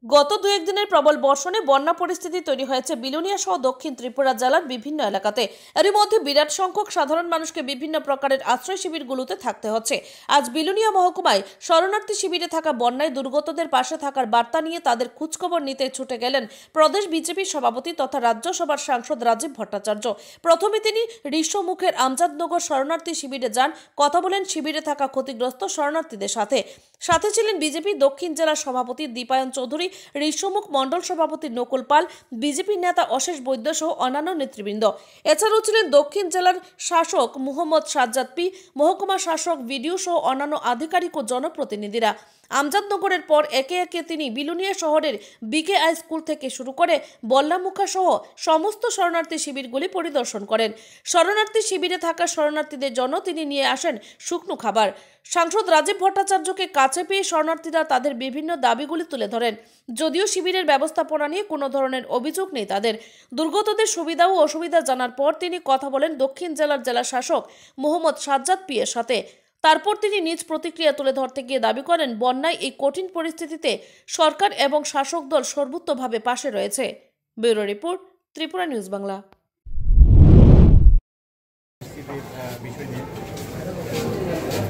গত দু-এক দিনের প্রবল বর্ষণে বন্যা পরিস্থিতি তৈরি হয়েছে বিলোনিয়া সহ দক্ষিণ ত্রিপুরা জেলার বিভিন্ন এলাকাতে। এরই মধ্যে বিরাট সংখ্যক সাধারণ মানুষকে বিভিন্ন প্রকারের আশ্রয় শিবিরগুলোতে থাকতে হচ্ছে। আজ বিলোনিয়া মহকুমায় শরণার্থী শিবিরে থাকা বন্যায় দুর্গতদের পাশে থাকার বার্তা নিয়ে তাদের খোঁজখবর নিতে ছুটে গেলেন প্রদেশ বিজেপির সভাপতি তথা রাজ্যসভার সাংসদ রাজীব ভট্টাচার্য। প্রথমে তিনি ঋষ্যমুখের আমজাদনগর শরণার্থী শিবিরে যান, কথা বলেন শিবিরে থাকা ক্ষতিগ্রস্ত শরণার্থীদের সাথে ছিলেন বিজেপি দক্ষিণ জেলার সভাপতি দীপায়ন চৌধুরী, ঋষ্যমুখ মণ্ডল সভাপতি নকুল পাল, বিজেপি নেতা অশেষ বৈদ্য সহ অন্যান্য নেতৃবৃন্দ। এছাড়াও ছিলেন দক্ষিণ জেলার শাসক মোহাম্মদ সাজ্জাদ পি, মহকুমা শাসক ভিডিও সহ অন্যান্য আধিকারিক ও জনপ্রতিনিধিরা। আমজাদনগরের পর একে একে তিনি বিলোনিয়া শহরের বিকেআই স্কুল থেকে শুরু করে বল্লামুখা সহ সমস্ত শরণার্থী শিবিরগুলি পরিদর্শন করেন। শরণার্থী শিবিরে থাকা শরণার্থীদের জন্য তিনি নিয়ে আসেন শুকনো খাবার। সাংসদ রাজীব ভট্টাচার্যকে কাছে পেয়ে শরণার্থীরা তাদের বিভিন্ন দাবিগুলি তুলে ধরেন। যদিও শিবিরের ব্যবস্থাপনা নিয়ে কোনো ধরনের অভিযোগ নেই তাদের। দুর্গতদের সুবিধা ও অসুবিধা জানার পর তিনি কথা বলেন দক্ষিণ জেলার জেলা শাসক মোহাম্মদ সাজ্জাদ পি এর সাথে। তারপর তিনি নিজ প্রতিক্রিয়া তুলে ধরতে গিয়ে দাবি করেন বন্যায় এই কঠিন পরিস্থিতিতে সরকার এবং শাসক দল সর্বোচ্চভাবে পাশে রয়েছে। Bureau report, Tripura news Bangla.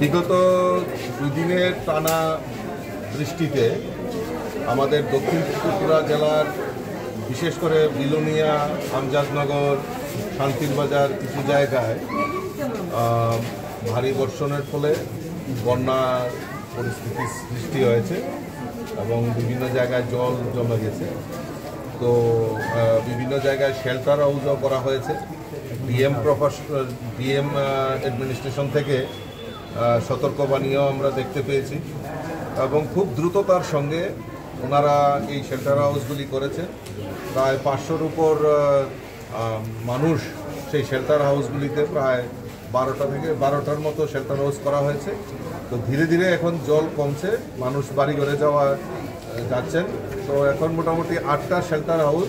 বিগত দুদিনের টানা বৃষ্টিতে আমাদের দক্ষিণ ত্রিপুরা জেলার বিশেষ করে বিলোনিয়া, আমজাদনগর, শান্তির বাজার কিছু জায়গায় ভারী বর্ষণের ফলে বন্যার পরিস্থিতি সৃষ্টি হয়েছে এবং বিভিন্ন জায়গায় জল জমে গেছে। তো বিভিন্ন জায়গায় শেল্টার হাউসও করা হয়েছে। ডিএম অ্যাডমিনিস্ট্রেশন থেকে সতর্কবাণীও আমরা দেখতে পেয়েছি এবং খুব দ্রুততার সঙ্গে ওনারা এই শেল্টার হাউসগুলি করেছে। প্রায় 500-র উপর মানুষ সেই শেল্টার হাউসগুলিতে, প্রায় 12টার মতো শেল্টার হাউস করা হয়েছে। তো ধীরে ধীরে এখন জল কমছে, মানুষ বাড়ি ঘরে যাচ্ছেন। তো এখন মোটামুটি 8টা শেল্টার হাউস,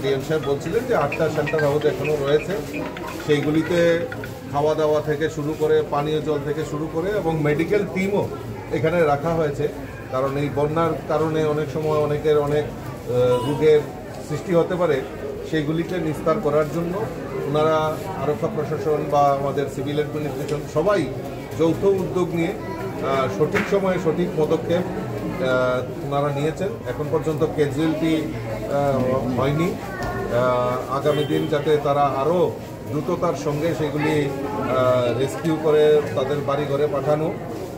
ডিএম সাহেব বলছিলেন যে 8টা শেল্টার হাউস এখনও রয়েছে। সেইগুলিতে খাওয়া দাওয়া থেকে শুরু করে, পানীয় জল থেকে শুরু করে এবং মেডিকেল টিমও এখানে রাখা হয়েছে। কারণ এই বন্যার কারণে অনেক সময় অনেকের অনেক রোগের সৃষ্টি হতে পারে, সেইগুলিকে নিস্তার করার জন্য ওনারা আরক্ষা প্রশাসন বা আমাদের সিভিল অ্যাডমিনিস্ট্রেশন সবাই যৌথ উদ্যোগ নিয়ে সঠিক সময়ে সঠিক পদক্ষেপ ওনারা নিয়েছেন। এখন পর্যন্ত ক্যাজুয়ালিটি হয়নি। আগামী দিন যাতে তারা আরও দ্রুততার সঙ্গে সেগুলি রেস্কিউ করে তাদের বাড়ি ঘরে পাঠানো,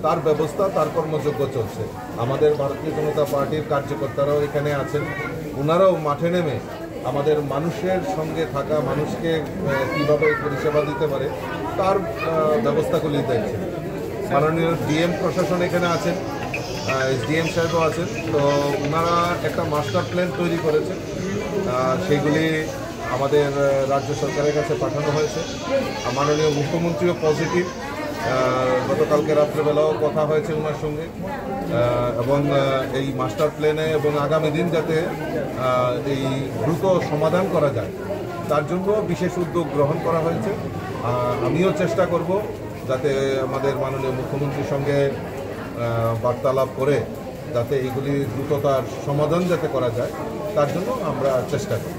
তার ব্যবস্থা, তার কর্মযোগ্য চলছে। আমাদের ভারতীয় জনতা পার্টির কার্যকর্তারাও এখানে আছেন। ওনারাও মাঠে নেমে আমাদের মানুষের সঙ্গে থাকা, মানুষকে কীভাবে পরিষেবা দিতে পারে তার ব্যবস্থাগুলি দেখছেন। মাননীয় ডিএম প্রশাসন এখানে আছেন, এসডিএম সাহেবও আছেন। তো ওনারা একটা মাস্টার প্ল্যান তৈরি করেছেন, সেইগুলি আমাদের রাজ্য সরকারের কাছে পাঠানো হয়েছে। মাননীয় মুখ্যমন্ত্রীও পজিটিভ, গতকালকে রাত্রেবেলাও কথা হয়েছে ওনার সঙ্গে এবং এই মাস্টার প্ল্যানে এবং আগামী দিন যাতে এই দ্রুত সমাধান করা যায় তার জন্য বিশেষ উদ্যোগ গ্রহণ করা হয়েছে। আমিও চেষ্টা করব যাতে আমাদের মাননীয় মুখ্যমন্ত্রীর সঙ্গে বার্তালাপ করে যাতে এইগুলি দ্রুততার সমাধান যাতে করা যায় তার জন্য আমরা চেষ্টা করি।